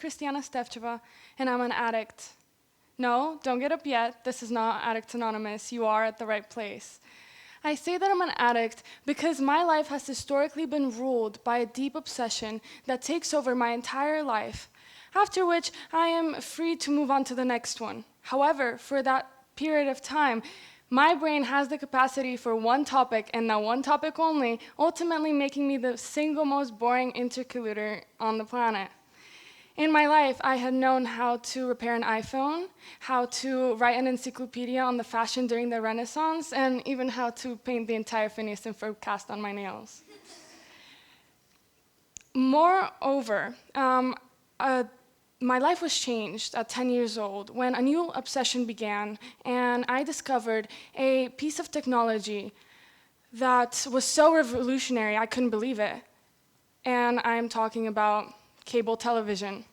Kristiana Stefcheva, and I'm an addict. No, don't get up yet. This is not Addict Anonymous. You are at the right place. I say that I'm an addict because my life has historically been ruled by a deep obsession that takes over my entire life, after which I am free to move on to the next one. However, for that period of time, my brain has the capacity for one topic, and that one topic only, ultimately making me the single most boring interlocutor on the planet. In my life, I had known how to repair an iPhone, how to write an encyclopedia on the fashion during the Renaissance, and even how to paint the entire Phineas and Ferb cast on my nails. Moreover, my life was changed at 10 years old when a new obsession began, and I discovered a piece of technology that was so revolutionary I couldn't believe it. And I'm talking about cable television.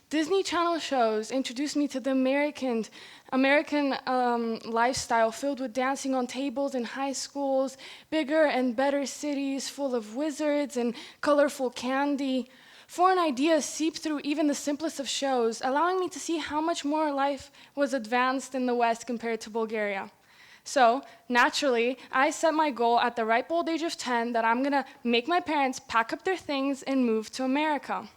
Disney Channel shows introduced me to the American lifestyle filled with dancing on tables in high schools, bigger and better cities full of wizards and colorful candy. Foreign ideas seeped through even the simplest of shows, allowing me to see how much more life was advanced in the West compared to Bulgaria. So, naturally, I set my goal at the ripe old age of 10 that I'm gonna make my parents pack up their things and move to America.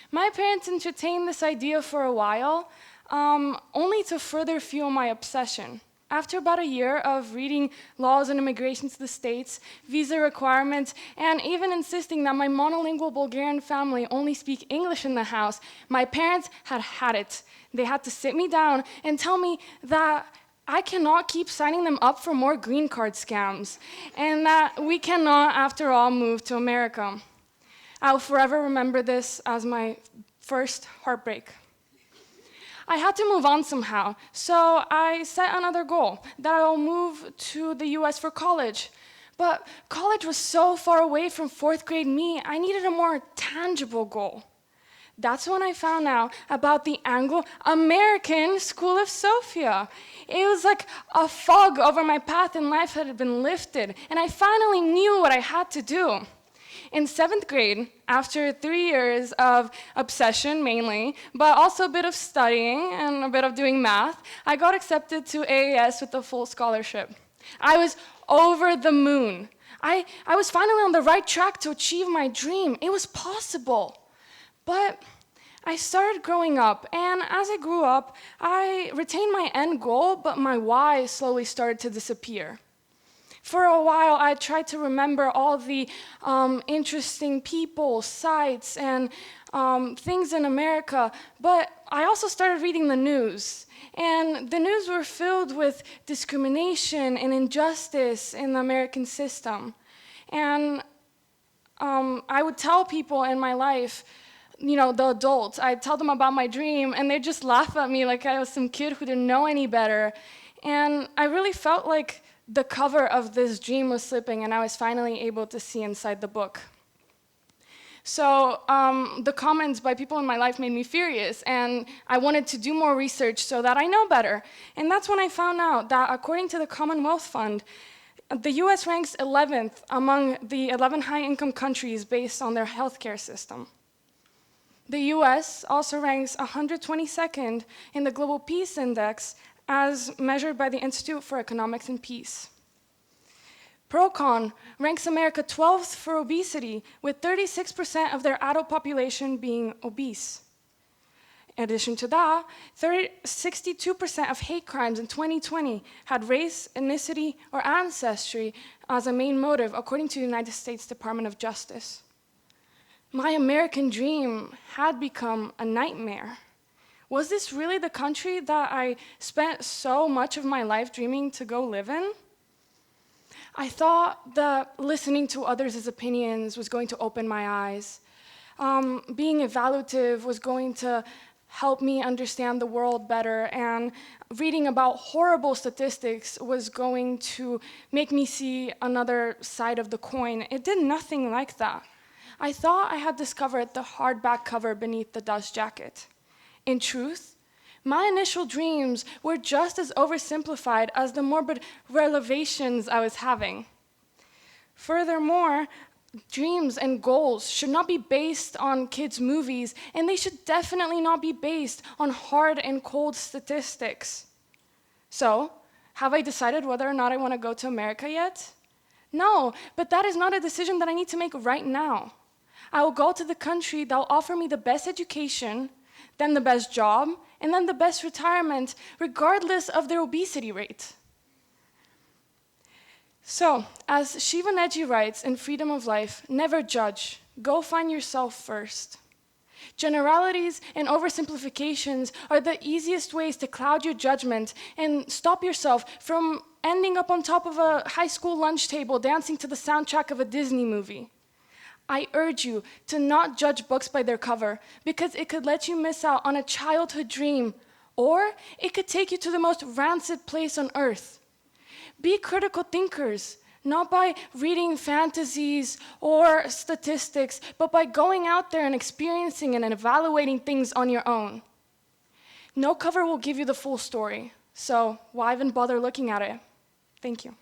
My parents entertained this idea for a while, only to further fuel my obsession. After about a year of reading laws on immigration to the States, visa requirements, and even insisting that my monolingual Bulgarian family only speak English in the house, my parents had it. They had to sit me down and tell me that I cannot keep signing them up for more green card scams, and that we cannot, after all, move to America. I'll forever remember this as my first heartbreak. I had to move on somehow, so I set another goal, that I'll move to the US for college. But college was so far away from fourth grade me, I needed a more tangible goal. That's when I found out about the Anglo-American School of Sofia. It was like a fog over my path in life had been lifted, and I finally knew what I had to do. In 7th grade, after 3 years of obsession mainly, but also a bit of studying and a bit of doing math, I got accepted to AAS with a full scholarship. I was over the moon. I was finally on the right track to achieve my dream. It was possible. But I started growing up, and as I grew up, I retained my end goal, but my why slowly started to disappear. For a while, I tried to remember all the interesting people, sites, and things in America, but I also started reading the news. And the news were filled with discrimination and injustice in the American system. And I would tell people in my life, you know, the adults, I'd tell them about my dream, and they'd just laugh at me like I was some kid who didn't know any better. And I really felt like the cover of this dream was slipping, and I was finally able to see inside the book. So the comments by people in my life made me furious, and I wanted to do more research so that I know better. And that's when I found out that according to the Commonwealth Fund, the US ranks 11th among the 11 high-income countries based on their healthcare system. The US also ranks 122nd in the Global Peace Index as measured by the Institute for Economics and Peace. Procon ranks America 12th for obesity, with 36% of their adult population being obese. In addition to that, 62% of hate crimes in 2020 had race, ethnicity, or ancestry as a main motive, according to the United States Department of Justice. My American dream had become a nightmare. Was this really the country that I spent so much of my life dreaming to go live in? I thought that listening to others' opinions was going to open my eyes. Being evaluative was going to help me understand the world better, and reading about horrible statistics was going to make me see another side of the coin. It did nothing like that. I thought I had discovered the hardback cover beneath the dust jacket. In truth, my initial dreams were just as oversimplified as the morbid revelations I was having. Furthermore, dreams and goals should not be based on kids' movies, and they should definitely not be based on hard and cold statistics. So, have I decided whether or not I want to go to America yet? No, but that is not a decision that I need to make right now. I will go to the country that will offer me the best education, then the best job, and then the best retirement, regardless of their obesity rate. So, as Shivaneji writes in Freedom of Life, never judge. Go find yourself first. Generalities and oversimplifications are the easiest ways to cloud your judgment and stop yourself from ending up on top of a high school lunch table dancing to the soundtrack of a Disney movie. I urge you to not judge books by their cover, because it could let you miss out on a childhood dream, or it could take you to the most rancid place on earth. Be critical thinkers, not by reading fantasies or statistics, but by going out there and experiencing and evaluating things on your own. No cover will give you the full story, so why even bother looking at it? Thank you.